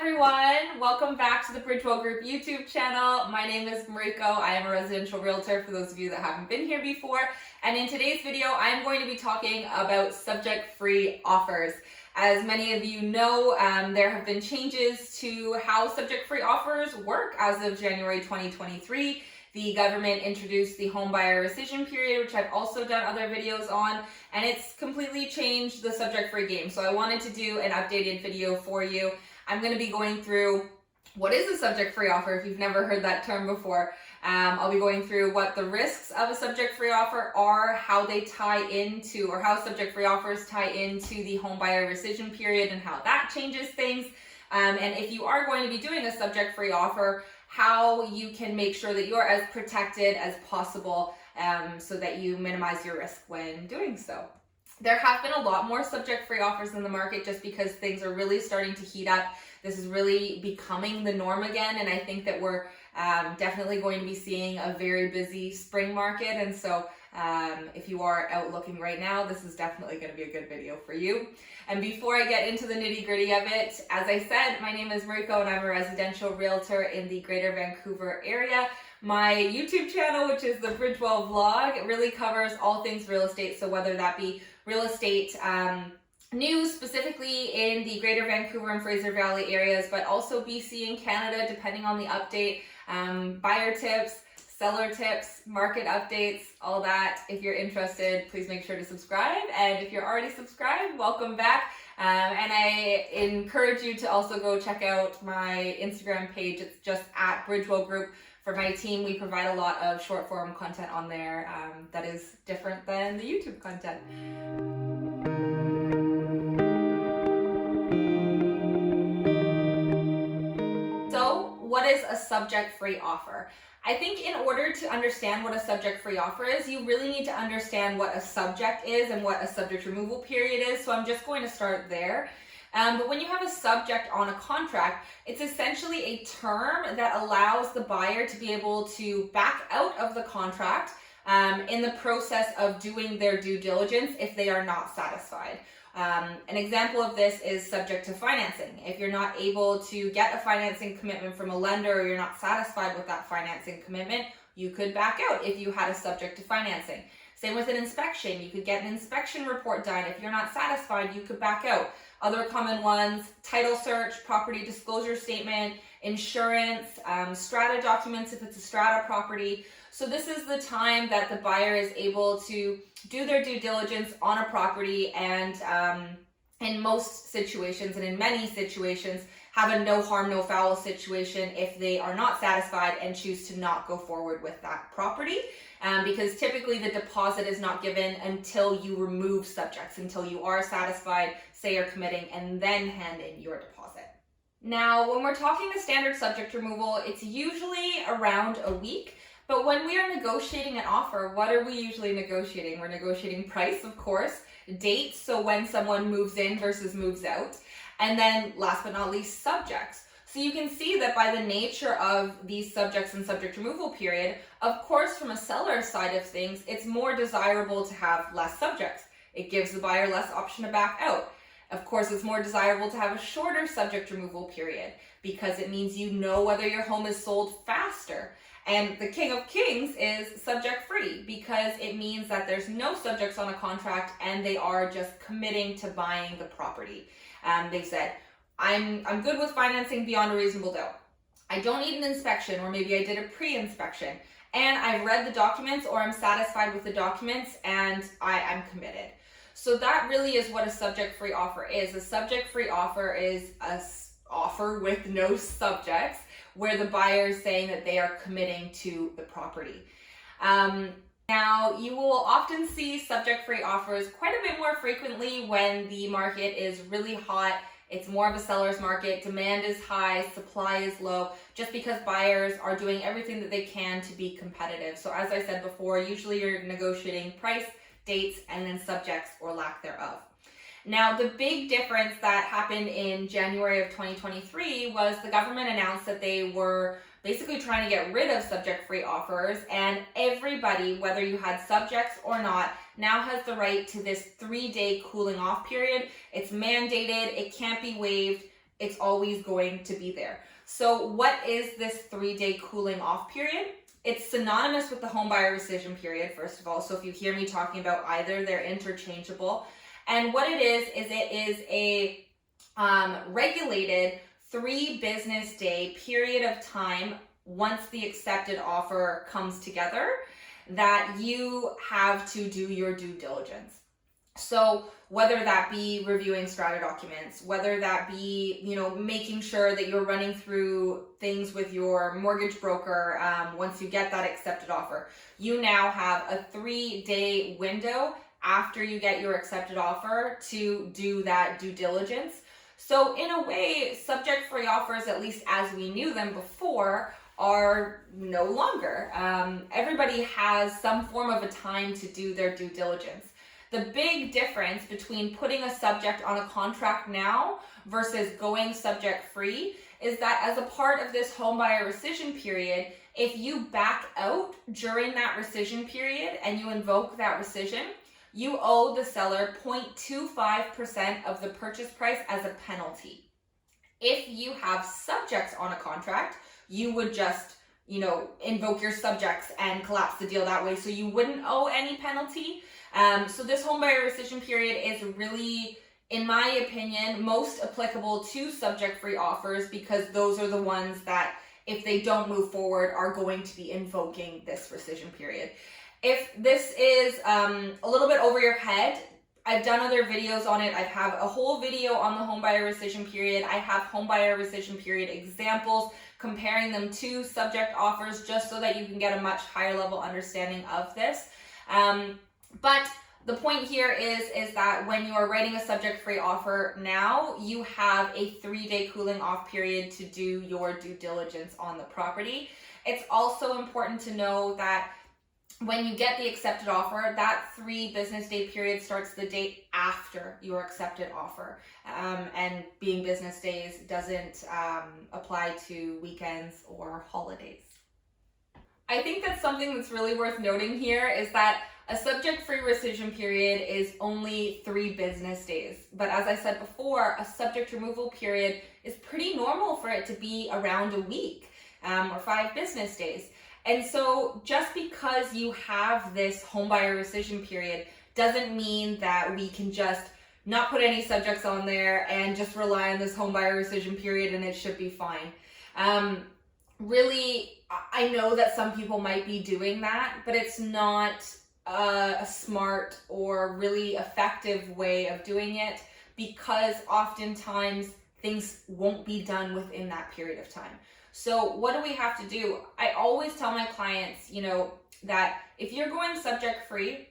everyone, welcome back to the Bridgewell Group YouTube channel. My name is Mariko. I am a residential realtor for those of you that haven't been here before. And in today's video, I'm going to be talking about subject-free offers. As many of you know, there have been changes to how subject-free offers work as of January 2023. The government introduced the Home Buyer Rescission Period, which I've also done other videos on, and it's completely changed the subject-free game. So I wanted to do an updated video for you. I'm going to be going through what is a subject-free offer if you've never heard that term before. I'll be going through what the risks of a subject-free offer are, how they tie into, or how subject-free offers tie into the Home Buyer Rescission Period and how that changes things. And if you are going to be doing a subject-free offer, how you can make sure that you're as protected as possible so that you minimize your risk when doing so. There have been a lot more subject-free offers in the market just because things are really starting to heat up. This is really becoming the norm again, and I think that we're definitely going to be seeing a very busy spring market. And so if you are out looking right now, this is definitely going to be a good video for you. And before I get into the nitty-gritty of it, as I said, my name is Mariko and I'm a residential realtor in the Greater Vancouver area. My YouTube channel, which is the Bridgewell vlog, really covers all things real estate. So whether that be real estate news specifically in the Greater Vancouver and Fraser Valley areas, but also BC and Canada, depending on the update, buyer tips, seller tips, market updates, all that. If you're interested, please make sure to subscribe. And if you're already subscribed, welcome back. And I encourage you to also go check out my Instagram page. It's just at Bridgewell Group. For my team, we provide a lot of short form content on there that is different than the YouTube content. So, what is a subject-free offer? I think in order to understand what a subject-free offer is, you really need to understand what a subject is and what a subject removal period is. So I'm just going to start there. But when you have a subject on a contract, it's essentially a term that allows the buyer to be able to back out of the contract in the process of doing their due diligence if they are not satisfied. An example of this is subject to financing. If you're not able to get a financing commitment from a lender or you're not satisfied with that financing commitment, you could back out if you had a subject to financing. Same with an inspection. You could get an inspection report done. If you're not satisfied, you could back out. Other common ones, title search, property disclosure statement, insurance, strata documents if it's a strata property. So this is the time that the buyer is able to do their due diligence on a property and in most situations and in many situations have a no harm, no foul situation if they are not satisfied and choose to not go forward with that property. Because typically the deposit is not given until you remove subjects, until you are satisfied, say you're committing, and then hand in your deposit. Now, when we're talking the standard subject removal, it's usually around a week. But when we are negotiating an offer, what are we usually negotiating? We're negotiating price, of course, date, so when someone moves in versus moves out, and then last but not least, subjects. So you can see that by the nature of these subjects and subject removal period, of course, from a seller's side of things, it's more desirable to have less subjects. It gives the buyer less option to back out. Of course, it's more desirable to have a shorter subject removal period because it means you know whether your home is sold faster. And the king of kings is subject free because it means that there's no subjects on a contract and they are just committing to buying the property. They've said, I'm good with financing beyond a reasonable doubt. I don't need an inspection, or maybe I did a pre-inspection and I've read the documents or I'm satisfied with the documents and I'm committed. So that really is what a subject-free offer is. A subject-free offer is an offer with no subjects where the buyer is saying that they are committing to the property. Now, you will often see subject-free offers quite a bit more frequently when the market is really hot. It's more of a seller's market, demand is high, supply is low, just because buyers are doing everything that they can to be competitive. So as I said before, usually you're negotiating price, dates, and then subjects or lack thereof. Now, the big difference that happened in January of 2023 was the government announced that they were basically trying to get rid of subject-free offers, and everybody, whether you had subjects or not, now has the right to this 3-day cooling off period. It's mandated, it can't be waived. it's always going to be there. So what is this 3-day cooling off period? It's synonymous with the home buyer rescission period, first of all. So if you hear me talking about either, they're interchangeable. And what it is a regulated 3 business day period of time once the accepted offer comes together that you have to do your due diligence. So whether that be reviewing strata documents, whether that be, making sure that you're running through things with your mortgage broker once you get that accepted offer, you now have a 3-day window after you get your accepted offer to do that due diligence. So in a way, subject-free offers, at least as we knew them before, are no longer. Everybody has some form of a time to do their due diligence. The big difference between putting a subject on a contract now versus going subject-free is that as a part of this home buyer rescission period, if you back out during that rescission period and you invoke that rescission, you owe the seller 0.25% of the purchase price as a penalty. If you have subjects on a contract, you would just, invoke your subjects and collapse the deal that way, so you wouldn't owe any penalty. So this home buyer rescission period is really, in my opinion, most applicable to subject-free offers because those are the ones that, if they don't move forward, are going to be invoking this rescission period. If this is a little bit over your head, I've done other videos on it. I have a whole video on the home buyer rescission period. I have home buyer rescission period examples, comparing them to subject offers, just so that you can get a much higher level understanding of this. But the point here is that when you are writing a subject-free offer now, you have a 3-day cooling off period to do your due diligence on the property. It's also important to know that when you get the accepted offer, that 3 business day period starts the date after your accepted offer. And being business days doesn't apply to weekends or holidays. I think that's something that's really worth noting here is that a subject-free rescission period is only 3 business days. But as I said before, a subject removal period is pretty normal for it to be around a week or 5 business days. And so just because you have this home buyer rescission period doesn't mean that we can just not put any subjects on there and just rely on this home buyer rescission period and it should be fine. Really, I know that some people might be doing that, but it's not a smart or really effective way of doing it because oftentimes things won't be done within that period of time. So what do we have to do? I always tell my clients, that if you're going subject free,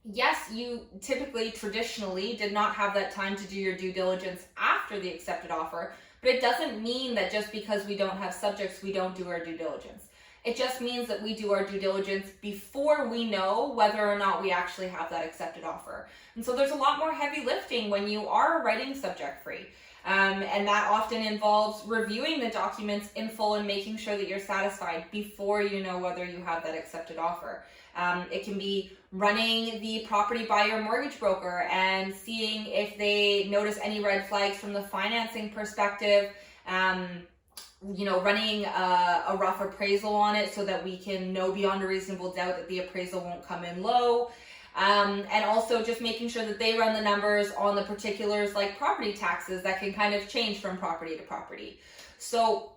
yes, you typically, traditionally did not have that time to do your due diligence after the accepted offer, but it doesn't mean that just because we don't have subjects, we don't do our due diligence. It just means that we do our due diligence before we know whether or not we actually have that accepted offer. And so there's a lot more heavy lifting when you are writing subject free. And that often involves reviewing the documents in full and making sure that you're satisfied before you know whether you have that accepted offer. It can be running the property by your mortgage broker and seeing if they notice any red flags from the financing perspective, running a rough appraisal on it so that we can know beyond a reasonable doubt that the appraisal won't come in low. And also just making sure that they run the numbers on the particulars like property taxes that can kind of change from property to property. So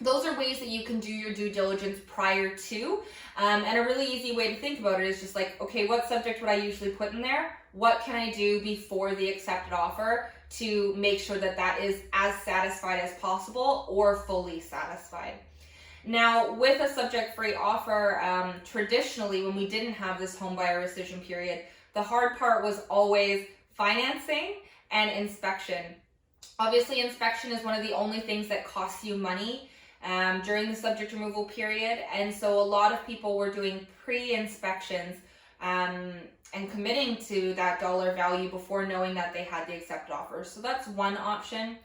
those are ways that you can do your due diligence prior to. And a really easy way to think about it is just like, okay, what subject would I usually put in there? What can I do before the accepted offer to make sure that that is as satisfied as possible or fully satisfied? Now, with a subject-free offer, traditionally, when we didn't have this home buyer rescission period, the hard part was always financing and inspection. Obviously, inspection is one of the only things that costs you money during the subject removal period, and so a lot of people were doing pre-inspections and committing to that dollar value before knowing that they had the accepted offer. So that's one option.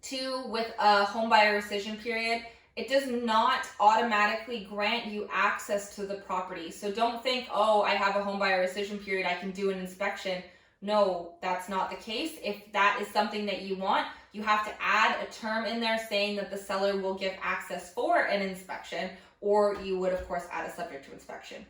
2, with a home buyer rescission period, it does not automatically grant you access to the property. So don't think, oh, I have a home buyer rescission period, I can do an inspection. No, that's not the case. If that is something that you want, you have to add a term in there saying that the seller will give access for an inspection, or you would of course add a subject to inspection.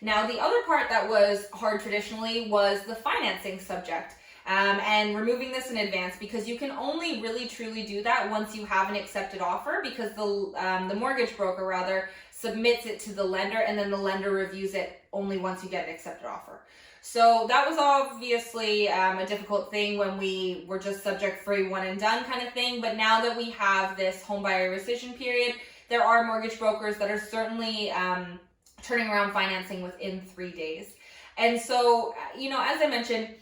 Now, the other part that was hard traditionally was the financing subject. And removing this in advance, because you can only really truly do that once you have an accepted offer, because the mortgage broker rather submits it to the lender, and then the lender reviews it only once you get an accepted offer. So that was obviously a difficult thing when we were just subject free, one and done kind of thing. But now that we have this home buyer rescission period, there are mortgage brokers that are certainly turning around financing within 3 days. And so, as I mentioned,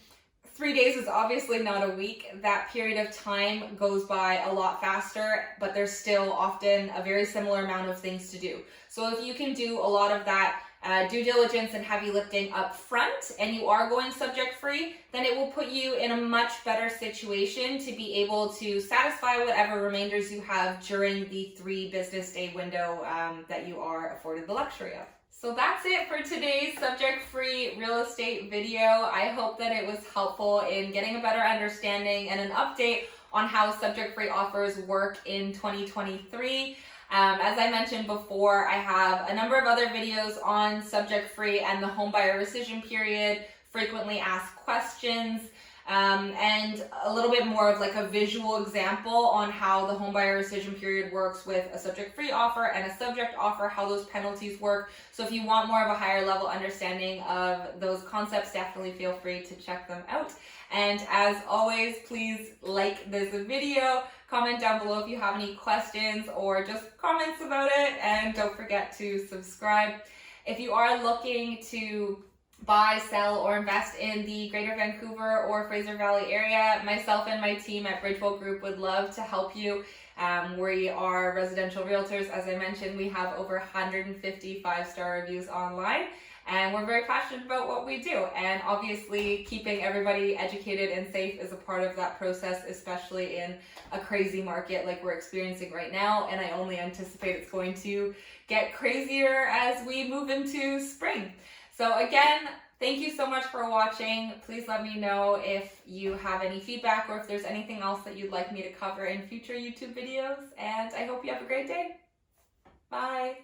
3 days is obviously not a week. That period of time goes by a lot faster, but there's still often a very similar amount of things to do. So if you can do a lot of that due diligence and heavy lifting up front, and you are going subject free, then it will put you in a much better situation to be able to satisfy whatever remainders you have during the 3 business day window that you are afforded the luxury of. So that's it for today's subject-free real estate video. I hope that it was helpful in getting a better understanding and an update on how subject-free offers work in 2023. As I mentioned before, I have a number of other videos on subject-free and the home buyer rescission period, frequently asked questions, and a little bit more of like a visual example on how the home buyer rescission period works with a subject-free offer and a subject offer, how those penalties work. So if you want more of a higher level understanding of those concepts, definitely feel free to check them out. And as always, please like this video, comment down below if you have any questions or just comments about it, and don't forget to subscribe. If you are looking to buy, sell, or invest in the Greater Vancouver or Fraser Valley area, myself and my team at Bridgewell Group would love to help you. We are residential realtors. As I mentioned, we have over 150 5-star reviews online, and we're very passionate about what we do. And obviously, keeping everybody educated and safe is a part of that process, especially in a crazy market like we're experiencing right now. And I only anticipate it's going to get crazier as we move into spring. So again, thank you so much for watching. Please let me know if you have any feedback or if there's anything else that you'd like me to cover in future YouTube videos. And I hope you have a great day. Bye.